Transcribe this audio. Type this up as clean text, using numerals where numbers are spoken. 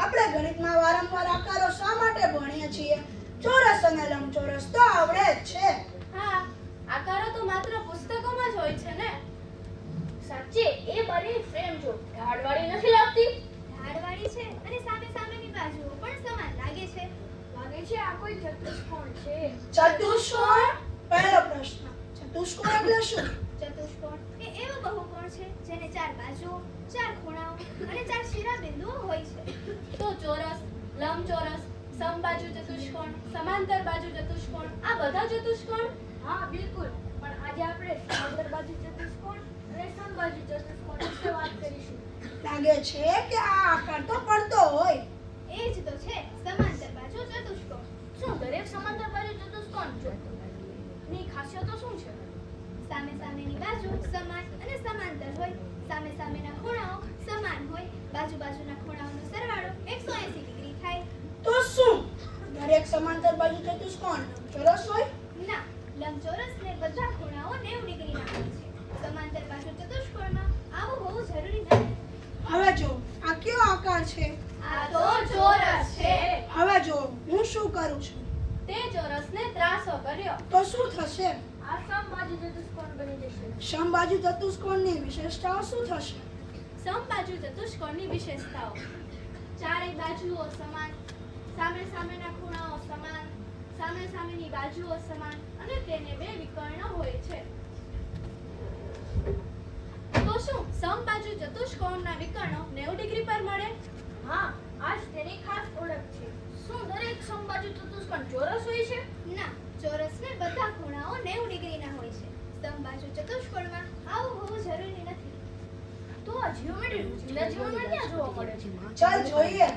આપણે ગણિતમાં વારંવાર આકારો શા માટે ભણીએ છીએ? ચોરસ અને લંબચોરસ તો આવડે જ છે. હા, આકારો તો માત્ર પુસ્તકોમાં જ હોય છે ને. સાચે એ બની ફ્રેમ જો ઢાળવાળી નથી લાગતી. ઢાળવાળી છે અને સામે સામેની બાજુઓ પણ સમાન લાગે છે. લાગે છે આ કોઈ ચતુષ્કોણ છે. ચતુષ્કોણ? પહેલો પ્રશ્ન, ચતુષ્કોણ એટલે શું? ચતુષ્કોણ એ એવો બહુકોણ છે જેને 4 બાજુઓ, 4 ખૂણાઓ અને 4 શિરોબિંદુઓ હોય છે. તો ચોરસ, લંબચોરસ, સમબાજુ ચતુષ્કોણ, સમાંતર બાજુ ચતુષ્કોણ, આ બધા ચતુષ્કોણ? હા બિલકુલ, પણ આજે આપણે સમાંતર બાજુ ચતુષ્કોણ અને સમબાજુ ચતુષ્કોણ વિશે વાત કરીશું. લાગે છે કે આ આકાર તો પડતો હોય. એ જ તો છે સમાંતર બાજુ ચતુષ્કોણ. શું દરેક સમાંતર બાજુ ચતુષ્કોણ છે? ની ખાસિયતો શું છે? સામે સામેની બાજુ સમાન અને સમાંતર હોય. સામે સામેના ખૂણાઓ સમાન હોય. બાજુ બાજુના ખૂણાઓનો સરવાળો 180 ડિગ્રી થાય. તો શું દરેક સમાંતર બાજુ ચતુષ્કોણ લંબચોરસ હોય? ના, લંબચોરસને બધા ખૂણાઓ 90 ડિગ્રીના હોય છે. સમાંતર બાજુ ચતુષ્કોણમાં આવું હોવું જરૂરી નથી. હવે જો આ કયો આકાર છે? આ તો ચોરસ છે. હવે જો હું શું કરું છું? તે ચોરસને ત્રાસો કર્યો. તો શું થશે? આ સમબાજુ ચતુષ્કોણ બની જશે. સમબાજુ ચતુષ્કોણની વિશેષતાઓ શું થશે? સમબાજુ ચતુષ્કોણની વિશેષતાઓ: ચારેય બાજુઓ સમાન, સામે સામેના ખૂણાઓ સમાન, સામે સામેની બાજુઓ સમાન અને તેને 2 વિકર્ણ હોય છે. તો શું સમબાજુ ચતુષ્કોણના વિકર્ણો 90 ડિગ્રી પર મળે? હા, આ જ તેની ખાસ ઓળખ છે. શું દરેક સમબાજુ ચતુષ્કોણ ચોરસ હોય છે? ના, ચોરસને બધા ખૂણાઓ 90 ડિગ્રીના હોય છે. સમબાજુ ચતુષ્કોણમાં આવું હોવું જરૂરી નથી. તો આ જીઓમેટ્રી રોજિંદા જીવનમાં ક્યાં જોવા મળે છે? ચાલ જોઈએ.